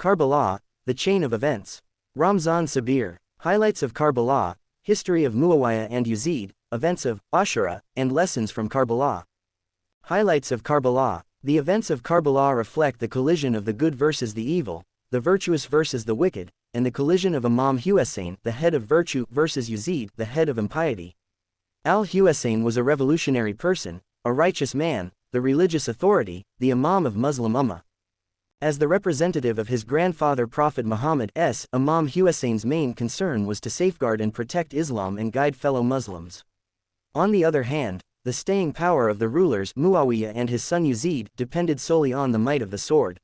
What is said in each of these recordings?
Karbala, the chain of events. Ramzan Sabir. Highlights of Karbala, history of Muawiyah and Yazid, events of Ashura, and lessons from Karbala. Highlights of Karbala. The events of Karbala reflect the collision of the good versus the evil, the virtuous versus the wicked, and the collision of Imam Hussein, the head of virtue, versus Yazid, the head of impiety. Al-Hussein was a revolutionary person, a righteous man, the religious authority, the Imam of Muslim Ummah. As the representative of his grandfather Prophet Muhammad, Imam Hussein's main concern was to safeguard and protect Islam and guide fellow Muslims. On the other hand, the staying power of the rulers Muawiyah and his son Yazid depended solely on the might of the sword.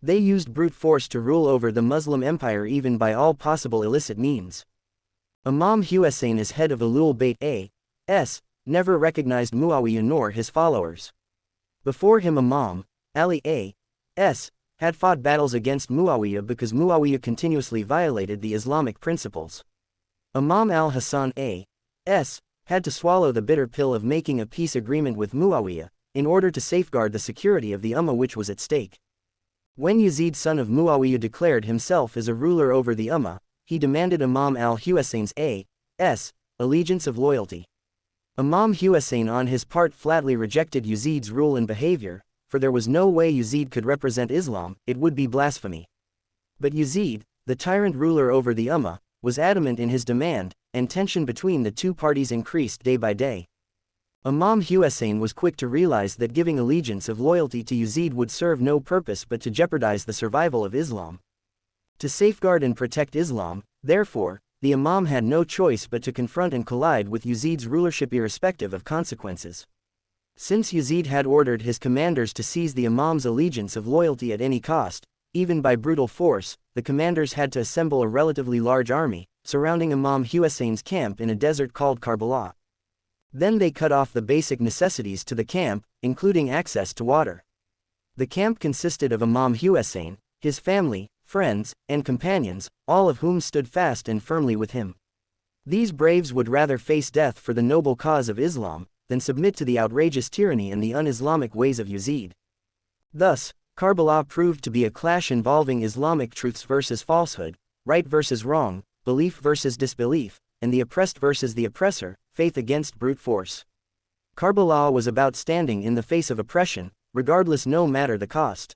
They used brute force to rule over the Muslim empire even by all possible illicit means. Imam Hussein as head of Ahlul Bayt never recognized Muawiyah nor his followers. Before him Imam Ali had fought battles against Muawiyah because Muawiyah continuously violated the Islamic principles. Imam al-Hasan had to swallow the bitter pill of making a peace agreement with Muawiyah, in order to safeguard the security of the Ummah which was at stake. When Yazid son of Muawiyah declared himself as a ruler over the Ummah, he demanded Imam al-Hussein's allegiance of loyalty. Imam Hussein on his part flatly rejected Yazid's rule and behavior, for there was no way Yazid could represent Islam, it would be blasphemy. But Yazid, the tyrant ruler over the Ummah, was adamant in his demand, and tension between the two parties increased day by day. Imam Hussein was quick to realize that giving allegiance of loyalty to Yazid would serve no purpose but to jeopardize the survival of Islam. To safeguard and protect Islam, therefore, the Imam had no choice but to confront and collide with Yazid's rulership irrespective of consequences. Since Yazid had ordered his commanders to seize the Imam's allegiance of loyalty at any cost, even by brutal force, the commanders had to assemble a relatively large army, surrounding Imam Hussein's camp in a desert called Karbala. Then they cut off the basic necessities to the camp, including access to water. The camp consisted of Imam Hussein, his family, friends, and companions, all of whom stood fast and firmly with him. These braves would rather face death for the noble cause of Islam, than submit to the outrageous tyranny and the un-Islamic ways of Yazid. Thus, Karbala proved to be a clash involving Islamic truths versus falsehood, right versus wrong, belief versus disbelief, and the oppressed versus the oppressor, faith against brute force. Karbala was about standing in the face of oppression, regardless no matter the cost.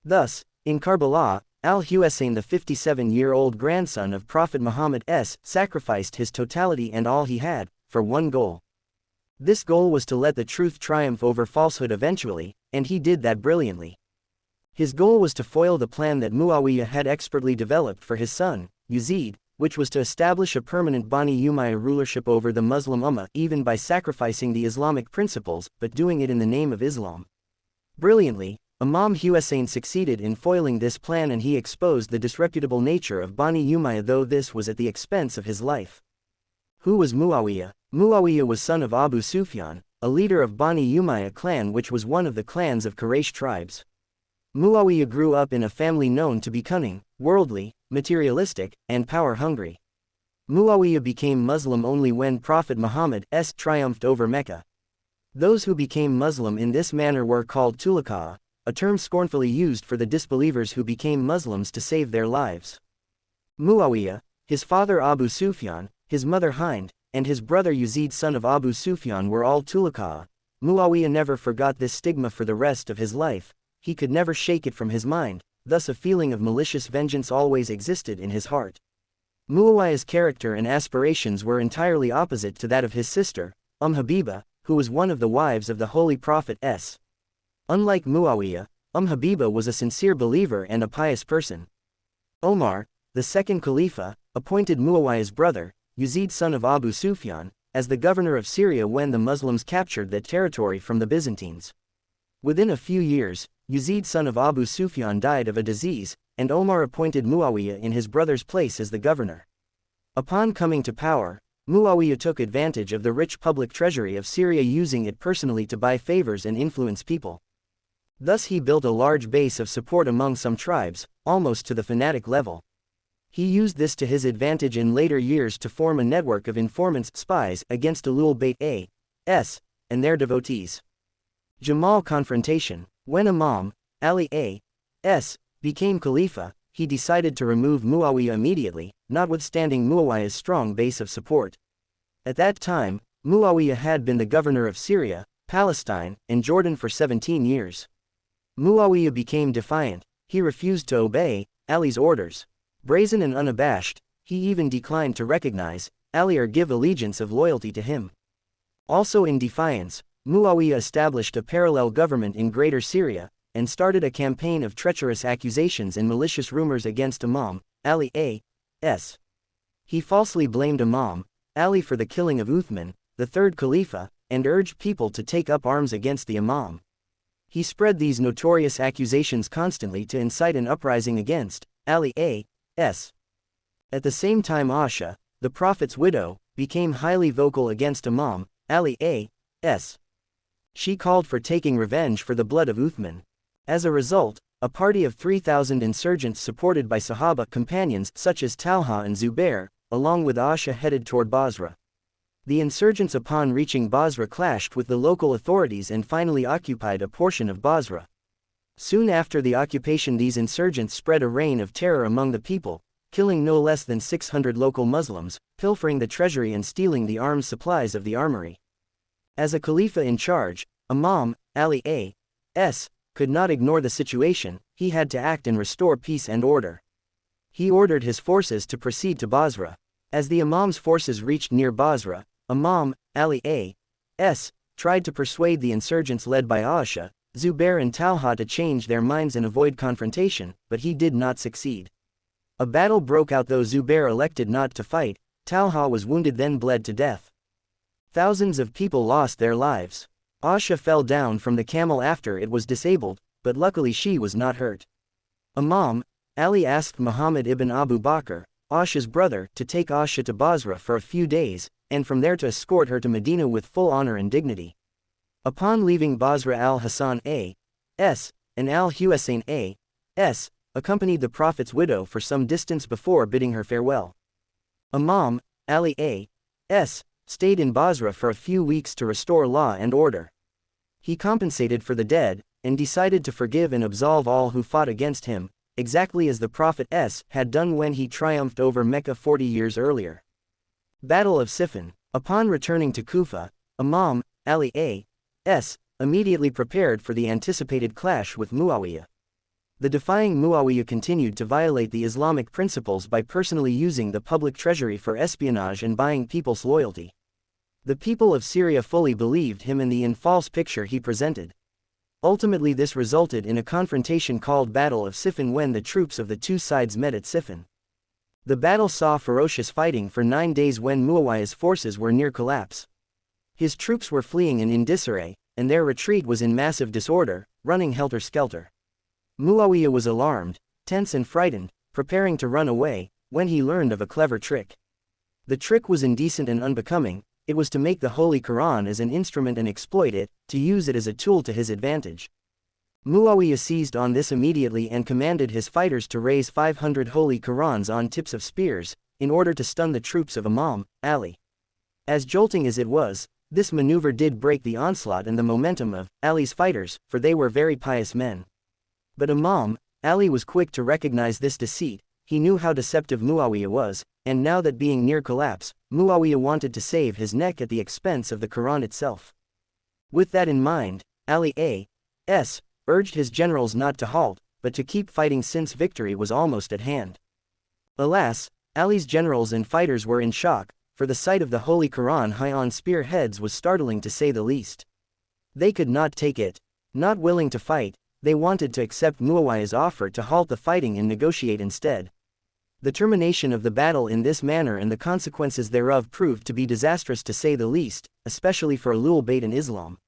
Thus, in Karbala, Al-Hussein the 57-year-old grandson of Prophet Muhammad sacrificed his totality and all he had, for one goal. This goal was to let the truth triumph over falsehood eventually, and he did that brilliantly. His goal was to foil the plan that Muawiyah had expertly developed for his son, Yazid, which was to establish a permanent Bani Umayyah rulership over the Muslim Ummah even by sacrificing the Islamic principles, but doing it in the name of Islam. Brilliantly, Imam Hussein succeeded in foiling this plan and he exposed the disreputable nature of Bani Umayyah, though this was at the expense of his life. Who was Muawiyah? Muawiyah was son of Abu Sufyan, a leader of Bani Umayyah clan which was one of the clans of Quraysh tribes. Muawiyah grew up in a family known to be cunning, worldly, materialistic, and power-hungry. Muawiyah became Muslim only when Prophet Muhammad triumphed over Mecca. Those who became Muslim in this manner were called tulaka, a term scornfully used for the disbelievers who became Muslims to save their lives. Muawiyah, his father Abu Sufyan, his mother Hind, and his brother Yazid son of Abu Sufyan were all tulaka. Muawiyah never forgot this stigma for the rest of his life, he could never shake it from his mind, thus a feeling of malicious vengeance always existed in his heart. Muawiyah's character and aspirations were entirely opposite to that of his sister, Habiba, who was one of the wives of the Holy Prophet. Unlike Muawiyah, Habiba was a sincere believer and a pious person. Omar, the second Khalifa, appointed Muawiyah's brother, Yazid son of Abu Sufyan, as the governor of Syria when the Muslims captured that territory from the Byzantines. Within a few years, Yazid son of Abu Sufyan died of a disease, and Omar appointed Muawiyah in his brother's place as the governor. Upon coming to power, Muawiyah took advantage of the rich public treasury of Syria, using it personally to buy favors and influence people. Thus he built a large base of support among some tribes, almost to the fanatic level. He used this to his advantage in later years to form a network of informants, spies, against Ahlul Bayt and their devotees. Jamal confrontation. When Imam Ali became Khalifa, he decided to remove Muawiyah immediately, notwithstanding Muawiyah's strong base of support. At that time, Muawiyah had been the governor of Syria, Palestine, and Jordan for 17 years. Muawiyah became defiant. He refused to obey Ali's orders. Brazen and unabashed, he even declined to recognize Ali or give allegiance of loyalty to him. Also in defiance, Muawiyah established a parallel government in Greater Syria, and started a campaign of treacherous accusations and malicious rumors against Imam Ali a.s. He falsely blamed Imam Ali for the killing of Uthman, the third Khalifa, and urged people to take up arms against the Imam. He spread these notorious accusations constantly to incite an uprising against Ali a.s. At the same time Aisha, the Prophet's widow, became highly vocal against Imam Ali a.s. She called for taking revenge for the blood of Uthman. As a result, a party of 3,000 insurgents supported by Sahaba companions such as Talha and Zubair, along with Aisha headed toward Basra. The insurgents upon reaching Basra clashed with the local authorities and finally occupied a portion of Basra. Soon after the occupation these insurgents spread a reign of terror among the people, killing no less than 600 local Muslims, pilfering the treasury and stealing the arms supplies of the armory. As a Khalifa in charge, Imam Ali a.s. could not ignore the situation, he had to act and restore peace and order. He ordered his forces to proceed to Basra. As the Imam's forces reached near Basra, Imam Ali a.s. tried to persuade the insurgents led by Aisha, Zubair and Talha to change their minds and avoid confrontation, but he did not succeed. A battle broke out though Zubair elected not to fight. Talha was wounded then bled to death. Thousands of people lost their lives. Aisha fell down from the camel after it was disabled, but luckily she was not hurt. Imam Ali asked Muhammad ibn Abu Bakr, Aisha's brother, to take Aisha to Basra for a few days, and from there to escort her to Medina with full honor and dignity. Upon leaving Basra al-Hasan a.s. and al-Husayn a.s. accompanied the Prophet's widow for some distance before bidding her farewell. Imam Ali a.s. stayed in Basra for a few weeks to restore law and order. He compensated for the dead, and decided to forgive and absolve all who fought against him, exactly as the Prophet had done when he triumphed over Mecca 40 years earlier. Battle of Siffin. Upon returning to Kufa, Imam Ali a.s. immediately prepared for the anticipated clash with Muawiyah. The defying Muawiyah continued to violate the Islamic principles by personally using the public treasury for espionage and buying people's loyalty. The people of Syria fully believed him in the false picture he presented. Ultimately this resulted in a confrontation called Battle of Siffin when the troops of the two sides met at Siffin. The battle saw ferocious fighting for 9 days when Muawiyah's forces were near collapse. His troops were fleeing in disarray, and their retreat was in massive disorder, running helter-skelter. Muawiyah was alarmed, tense and frightened, preparing to run away, when he learned of a clever trick. The trick was indecent and unbecoming. It was to make the Holy Quran as an instrument and exploit it, to use it as a tool to his advantage. Muawiyah seized on this immediately and commanded his fighters to raise 500 Holy Qurans on tips of spears, in order to stun the troops of Imam Ali. As jolting as it was, this maneuver did break the onslaught and the momentum of Ali's fighters, for they were very pious men. But Imam Ali was quick to recognize this deceit. He knew how deceptive Muawiyah was, and now that being near collapse, Muawiyah wanted to save his neck at the expense of the Quran itself. With that in mind, Ali a.s. urged his generals not to halt, but to keep fighting since victory was almost at hand. Alas, Ali's generals and fighters were in shock, for the sight of the Holy Quran high on spear heads was startling to say the least. They could not take it. Not willing to fight, they wanted to accept Muawiyah's offer to halt the fighting and negotiate instead. The termination of the battle in this manner and the consequences thereof proved to be disastrous to say the least, especially for Ahlul Bayt in Islam.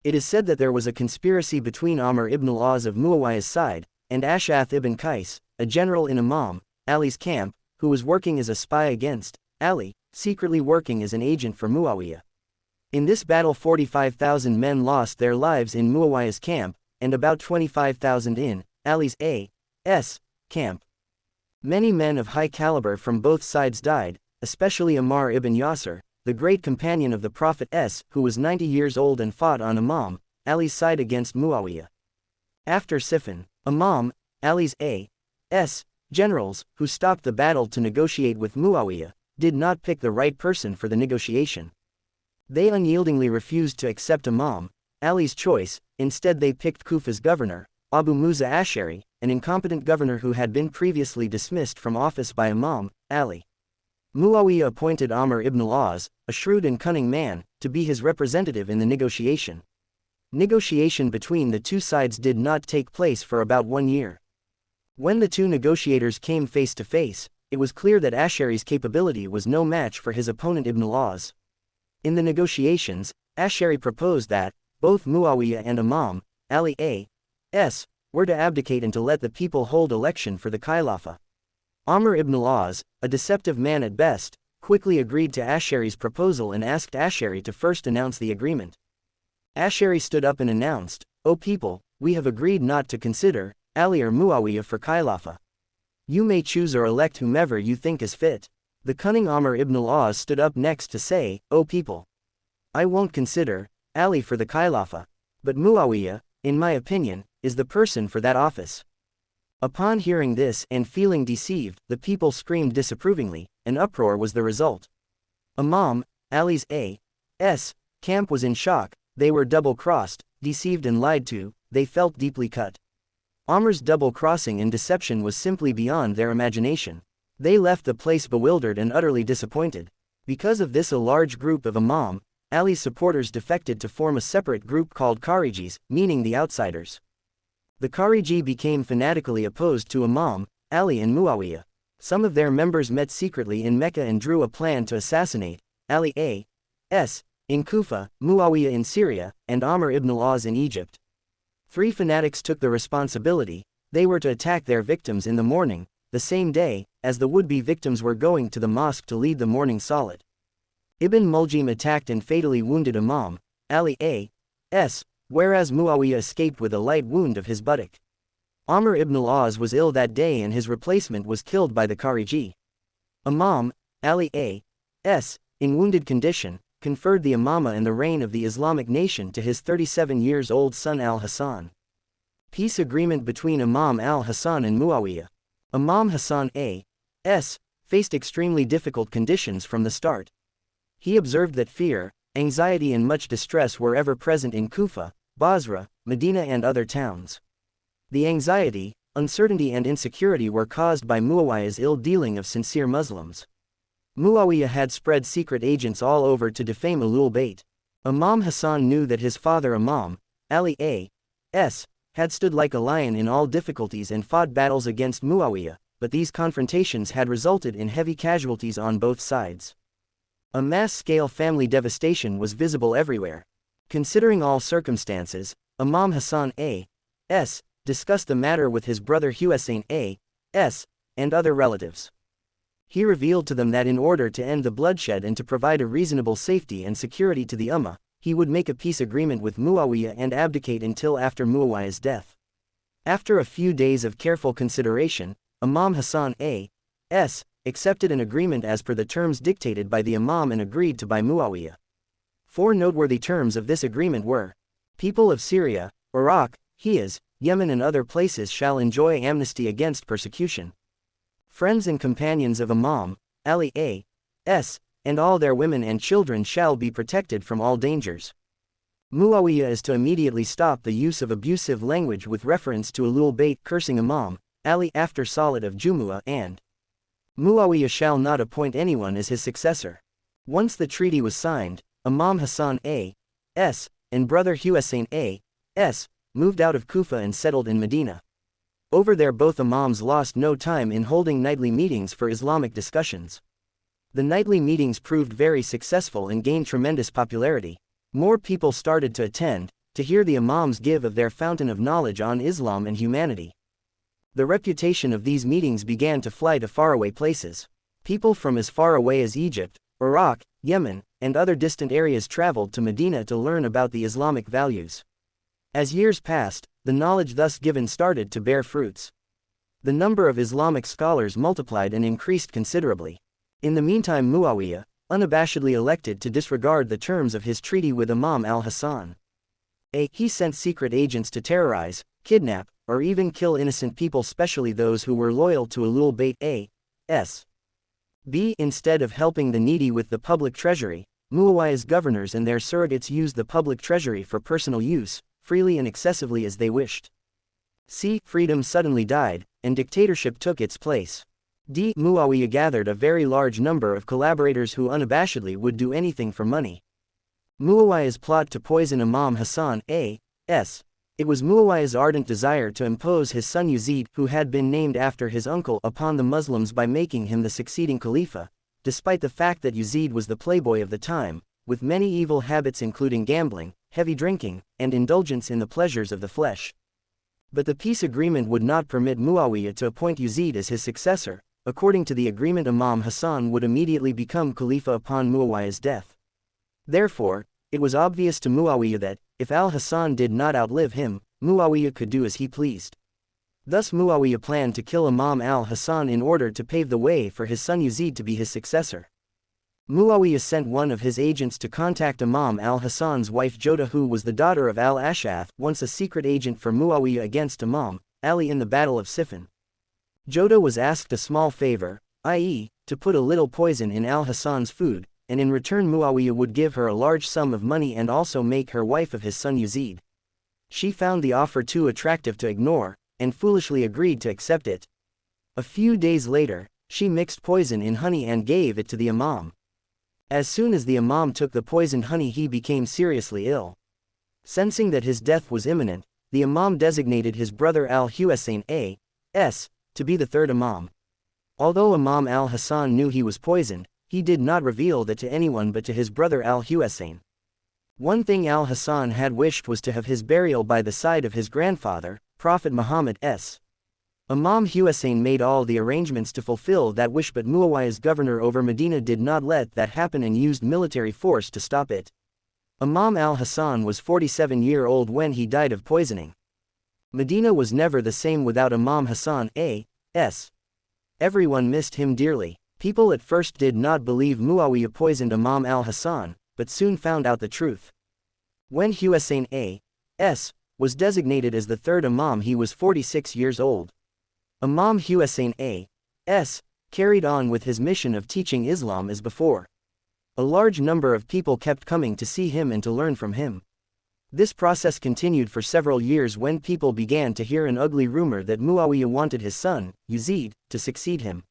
It is said that there was a conspiracy between Amr ibn al-As of Muawiyah's side, and Ash'ath ibn Qais, a general in Imam Ali's camp, who was working as a spy against Ali, secretly working as an agent for Muawiyah. In this battle 45,000 men lost their lives in Muawiyah's camp, and about 25,000 in Ali's a.s. camp. Many men of high caliber from both sides died, especially Ammar ibn Yasir, the great companion of the Prophet who was 90 years old and fought on Imam Ali's side against Muawiyah. After Siffin, Imam Ali's a.s. Generals, who stopped the battle to negotiate with Muawiyah, did not pick the right person for the negotiation. They unyieldingly refused to accept Imam Ali's choice. Instead they picked Kufa's governor, Abu Musa Ash'ari, an incompetent governor who had been previously dismissed from office by Imam Ali. Muawiyah appointed Amr ibn al-As, a shrewd and cunning man, to be his representative in the negotiation. Negotiation between the two sides did not take place for about 1 year. When the two negotiators came face to face, it was clear that Ash'ari's capability was no match for his opponent Ibn al-Az. In the negotiations, Ash'ari proposed that both Muawiyah and Imam Ali A.S. were to abdicate and to let the people hold election for the Khilafah. Amr ibn al-Az, a deceptive man at best, quickly agreed to Ash'ari's proposal and asked Ash'ari to first announce the agreement. Ash'ari stood up and announced, "O people, we have agreed not to consider Ali or Muawiyah for Khilafah. You may choose or elect whomever you think is fit." The cunning Amr ibn al-Az stood up next to say, "O people, I won't consider Ali for the Khilafah, but Muawiyah, in my opinion, is the person for that office." Upon hearing this and feeling deceived, the people screamed disapprovingly. An uproar was the result. Imam Ali's A.S. camp was in shock. They were double-crossed, deceived and lied to. They felt deeply cut. Amr's double-crossing and deception was simply beyond their imagination. They left the place bewildered and utterly disappointed. Because of this, a large group of Imam Ali's supporters defected to form a separate group called Kharijis, meaning the outsiders. The Khariji became fanatically opposed to Imam Ali and Muawiyah. Some of their members met secretly in Mecca and drew a plan to assassinate Ali A.S. in Kufa, Muawiyah in Syria, and Amr ibn al-Az in Egypt. 3 fanatics took the responsibility. They were to attack their victims in the morning, the same day, as the would-be victims were going to the mosque to lead the morning salat. Ibn Muljim attacked and fatally wounded Imam Ali A.S., whereas Muawiyah escaped with a light wound of his buttock. Amr ibn al-Az was ill that day and his replacement was killed by the Khariji. Imam Ali A.S., in wounded condition, conferred the imama and the reign of the Islamic nation to his 37-years-old son al-Hassan. Peace agreement between Imam al-Hassan and Muawiyah. Imam Hassan A.S. faced extremely difficult conditions from the start. He observed that fear, anxiety and much distress were ever present in Kufa, Basra, Medina and other towns. The anxiety, uncertainty and insecurity were caused by Muawiyah's ill-dealing of sincere Muslims. Muawiyah had spread secret agents all over to defame Ahlul Bayt. Imam Hassan knew that his father Imam Ali A.S. had stood like a lion in all difficulties and fought battles against Muawiyah, but these confrontations had resulted in heavy casualties on both sides. A mass-scale family devastation was visible everywhere. Considering all circumstances, Imam Hassan A.S. discussed the matter with his brother Husayn A.S. and other relatives. He revealed to them that in order to end the bloodshed and to provide a reasonable safety and security to the Ummah, he would make a peace agreement with Muawiyah and abdicate until after Muawiyah's death. After a few days of careful consideration, Imam Hassan A.S. accepted an agreement as per the terms dictated by the Imam and agreed to by Muawiyah. 4 noteworthy terms of this agreement were: people of Syria, Iraq, Hijaz, Yemen and other places shall enjoy amnesty against persecution. Friends and companions of Imam Ali A.S. and all their women and children shall be protected from all dangers. Muawiyah is to immediately stop the use of abusive language with reference to Ahlul Bayt cursing Imam Ali after Salat of Jumu'ah, and Muawiyah shall not appoint anyone as his successor. Once the treaty was signed, Imam Hassan A.S. and brother Husayn A.S. moved out of Kufa and settled in Medina. Over there both Imams lost no time in holding nightly meetings for Islamic discussions. The nightly meetings proved very successful and gained tremendous popularity. More people started to attend, to hear the Imams give of their fountain of knowledge on Islam and humanity. The reputation of these meetings began to fly to faraway places. People from as far away as Egypt, Iraq, Yemen, and other distant areas traveled to Medina to learn about the Islamic values. As years passed, the knowledge thus given started to bear fruits. The number of Islamic scholars multiplied and increased considerably. In the meantime Muawiyah, unabashedly elected to disregard the terms of his treaty with Imam al-Hassan. He sent secret agents to terrorize, kidnap, or even kill innocent people, especially those who were loyal to Ahlul Bayt a.s. b. Instead of helping the needy with the public treasury, Muawiyah's governors and their surrogates used the public treasury for personal use, freely and excessively as they wished. C. Freedom suddenly died, and dictatorship took its place. D. Muawiyah gathered a very large number of collaborators who unabashedly would do anything for money. Muawiyah's plot to poison Imam Hassan a.s. It was Muawiyah's ardent desire to impose his son Yazid, who had been named after his uncle, upon the Muslims by making him the succeeding Khalifa, despite the fact that Yazid was the playboy of the time, with many evil habits including gambling, heavy drinking, and indulgence in the pleasures of the flesh. But the peace agreement would not permit Muawiyah to appoint Yazid as his successor. According to the agreement, Imam Hassan would immediately become Khalifa upon Muawiyah's death. Therefore, it was obvious to Muawiyah that, if al-Hassan did not outlive him, Muawiyah could do as he pleased. Thus Muawiyah planned to kill Imam al-Hassan in order to pave the way for his son Yazid to be his successor. Muawiyah sent one of his agents to contact Imam al-Hassan's wife Joda, who was the daughter of al-Ash'ath, once a secret agent for Muawiyah against Imam Ali in the Battle of Siffin. Joda was asked a small favor, i.e., to put a little poison in al-Hassan's food, and in return Muawiyah would give her a large sum of money and also make her wife of his son Yazid. She found the offer too attractive to ignore, and foolishly agreed to accept it. A few days later, she mixed poison in honey and gave it to the Imam. As soon as the Imam took the poisoned honey, he became seriously ill. Sensing that his death was imminent, the Imam designated his brother al-Husayn a.s. to be the third Imam. Although Imam al-Hassan knew he was poisoned, he did not reveal that to anyone but to his brother al-Husayn. One thing al-Hassan had wished was to have his burial by the side of his grandfather, Prophet Muhammad s. Imam Husayn made all the arrangements to fulfill that wish, but Muawiyah's governor over Medina did not let that happen and used military force to stop it. Imam al-Hassan was 47-year-old when he died of poisoning. Medina was never the same without Imam Hassan a.s. Everyone missed him dearly. People at first did not believe Muawiyah poisoned Imam al-Hassan, but soon found out the truth. When Husayn a.s. was designated as the third Imam, he was 46 years old. Imam Husayn a.s. carried on with his mission of teaching Islam as before. A large number of people kept coming to see him and to learn from him. This process continued for several years when people began to hear an ugly rumor that Muawiyah wanted his son, Yazid, to succeed him.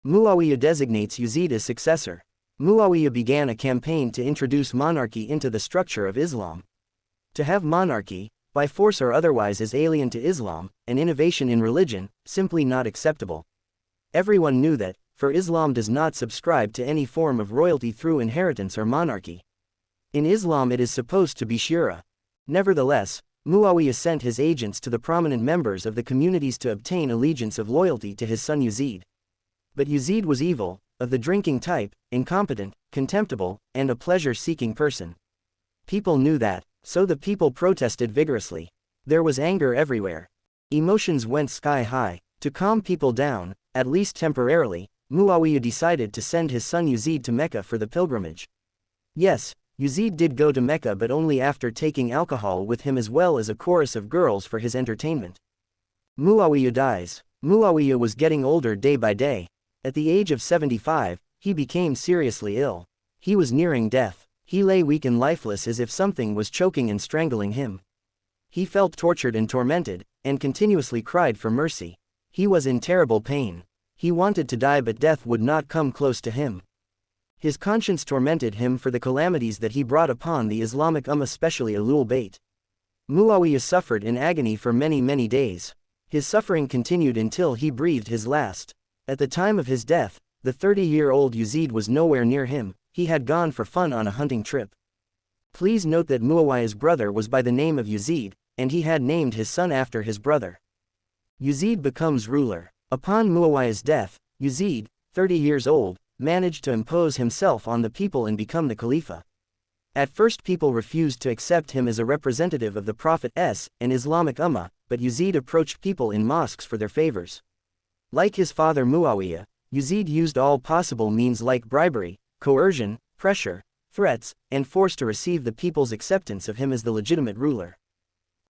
Muawiyah designates Yazid as successor. Muawiyah began a campaign to introduce monarchy into the structure of Islam. To have monarchy, by force or otherwise, is alien to Islam, an innovation in religion, simply not acceptable. Everyone knew that, for Islam does not subscribe to any form of royalty through inheritance or monarchy. In Islam it is supposed to be shura. Nevertheless, Muawiyah sent his agents to the prominent members of the communities to obtain allegiance of loyalty to his son Yazid. But Yazid was evil, of the drinking type, incompetent, contemptible, and a pleasure-seeking person. People knew that, so the people protested vigorously. There was anger everywhere. Emotions went sky high. To calm people down, at least temporarily, Muawiyah decided to send his son Yazid to Mecca for the pilgrimage. Yes, Yazid did go to Mecca, but only after taking alcohol with him as well as a chorus of girls for his entertainment. Muawiyah dies. Muawiyah was getting older day by day. At the age of 75, he became seriously ill. He was nearing death. He lay weak and lifeless as if something was choking and strangling him. He felt tortured and tormented, and continuously cried for mercy. He was in terrible pain. He wanted to die, but death would not come close to him. His conscience tormented him for the calamities that he brought upon the Islamic Ummah, especially Ahlul Bayt. Muawiyah suffered in agony for many days. His suffering continued until he breathed his last. At the time of his death, the 30-year-old Yazid was nowhere near him. He had gone for fun on a hunting trip. Please note that Muawiyah's brother was by the name of Yazid, and he had named his son after his brother. Yazid becomes ruler. Upon Muawiyah's death, Yazid, 30 years old, managed to impose himself on the people and become the Khalifa. At first people refused to accept him as a representative of the Prophet's and Islamic Ummah, but Yazid approached people in mosques for their favors. Like his father Muawiyah, Yazid used all possible means like bribery, coercion, pressure, threats, and force to receive the people's acceptance of him as the legitimate ruler.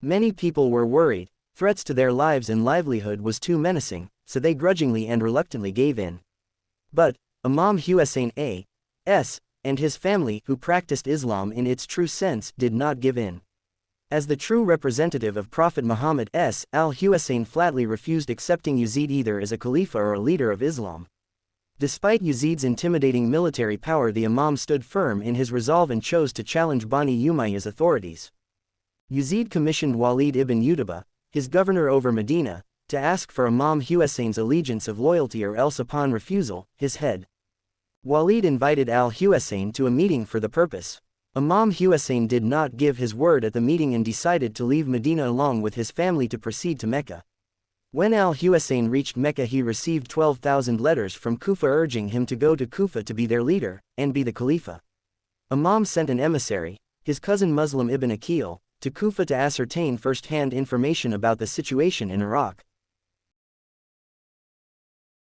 Many people were worried, threats to their lives and livelihood was too menacing, so they grudgingly and reluctantly gave in. But Imam Hussein A.S. and his family, who practiced Islam in its true sense, did not give in. As the true representative of Prophet Muhammad al-Hussein flatly refused accepting Yazid either as a Khalifa or a leader of Islam. Despite Yazid's intimidating military power, the Imam stood firm in his resolve and chose to challenge Bani Umayyah's authorities. Yazid commissioned Walid ibn Utbah, his governor over Medina, to ask for Imam Hussein's allegiance of loyalty, or else upon refusal, his head. Walid invited al-Hussein to a meeting for the purpose. Imam Hussein did not give his word at the meeting and decided to leave Medina along with his family to proceed to Mecca. When al-Hussein reached Mecca, he received 12,000 letters from Kufa urging him to go to Kufa to be their leader, and be the Khalifa. Imam sent an emissary, his cousin Muslim ibn Aqil, to Kufa to ascertain first-hand information about the situation in Iraq.